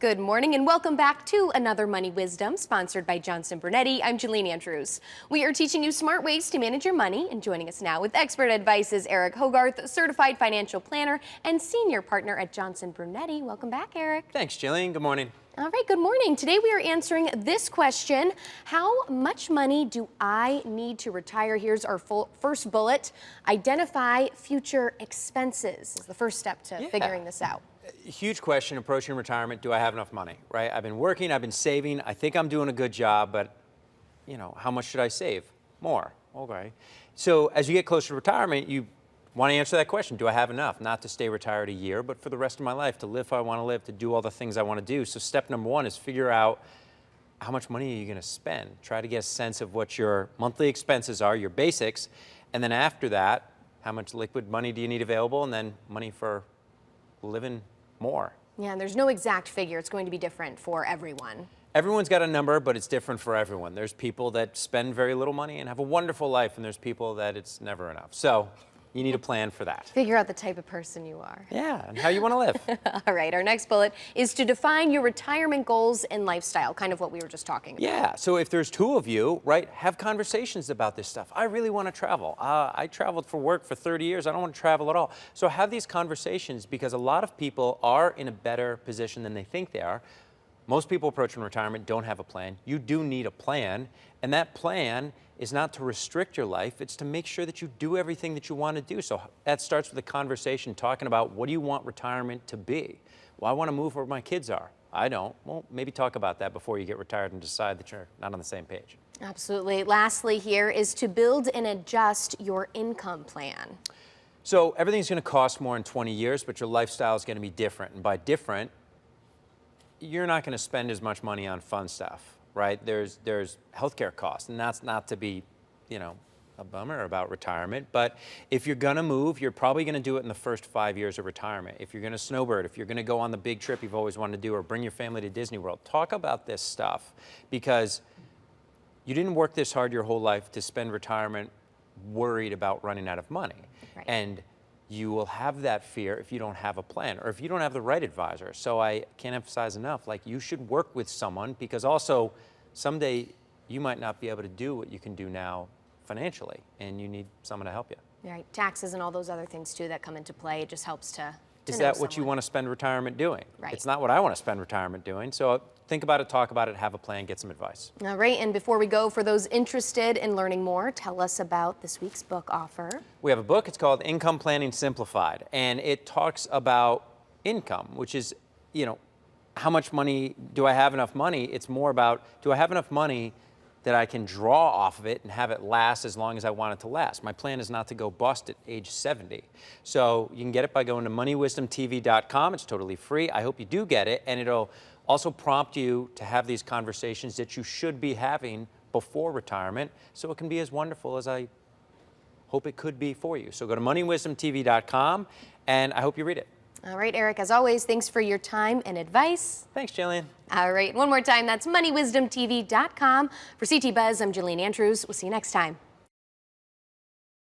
Good morning and welcome back to another Money Wisdom sponsored by Johnson Brunetti. I'm Jalene Andrews. We are teaching you smart ways to manage your money, and joining us now with expert advice is Eric Hogarth, certified financial planner and senior partner at Johnson Brunetti. Welcome back, Eric. Thanks, Jalene. Good morning. All right, good morning. Today we are answering this question: how much money do I need to retire? Here's our first bullet. Identify future expenses is the first step to figuring this out. Huge question approaching retirement. Do I have enough money, right? I've been working, I've been saving. I think I'm doing a good job, but how much should I save? More. Okay. So as you get closer to retirement, you want to answer that question. Do I have enough? Not to stay retired a year, but for the rest of my life, to live how I want to live, to do all the things I want to do. So step number one is figure out how much money are you going to spend. Try to get a sense of what your monthly expenses are, your basics, and then after that, how much liquid money do you need available, and then money for living more. Yeah, and there's no exact figure. It's going to be different for everyone. Everyone's got a number, but it's different for everyone. There's people that spend very little money and have a wonderful life, and there's people that it's never enough. So you need a plan for that. Figure out the type of person you are. Yeah, and how you want to live. All right, our next bullet is to define your retirement goals and lifestyle, kind of what we were just talking about. Yeah, so if there's two of you, right, have conversations about this stuff. I really want to travel. I traveled for work for 30 years. I don't want to travel at all. So have these conversations, because a lot of people are in a better position than they think they are. Most people approaching retirement don't have a plan. You do need a plan, and that plan is not to restrict your life, it's to make sure that you do everything that you want to do. So that starts with a conversation talking about, what do you want retirement to be? Well, I want to move where my kids are. I don't. Well, maybe talk about that before you get retired and decide that you're not on the same page. Absolutely. Lastly here is to build and adjust your income plan. So everything's going to cost more in 20 years, but your lifestyle is going to be different. And by different, you're not going to spend as much money on fun stuff, right? There's healthcare costs, and that's not to be, a bummer about retirement. But if you're going to move, you're probably going to do it in the first 5 years of retirement. If you're going to snowbird, if you're going to go on the big trip you've always wanted to do, or bring your family to Disney World, talk about this stuff, because you didn't work this hard your whole life to spend retirement worried about running out of money. Right. And you will have that fear if you don't have a plan, or if you don't have the right advisor. So I can't emphasize enough, you should work with someone, because also someday you might not be able to do what you can do now financially, and you need someone to help you. Right, taxes and all those other things too that come into play. It just helps to Is know that what you someone. want to spend retirement doing? Right. It's not what I want to spend retirement doing. So think about it, talk about it, have a plan, get some advice. All right, and before we go, for those interested in learning more, tell us about this week's book offer. We have a book, it's called Income Planning Simplified, and it talks about income, which is, how much money, do I have enough money? It's more about, do I have enough money that I can draw off of it and have it last as long as I want it to last? My plan is not to go bust at age 70. So you can get it by going to moneywisdomtv.com. It's totally free. I hope you do get it, and it'll also prompt you to have these conversations that you should be having before retirement, so it can be as wonderful as I hope it could be for you. So go to moneywisdomtv.com, and I hope you read it. All right, Eric, as always, thanks for your time and advice. Thanks, Jillian. All right, one more time, that's moneywisdomtv.com. For CT Buzz, I'm Jalene Andrews. We'll see you next time.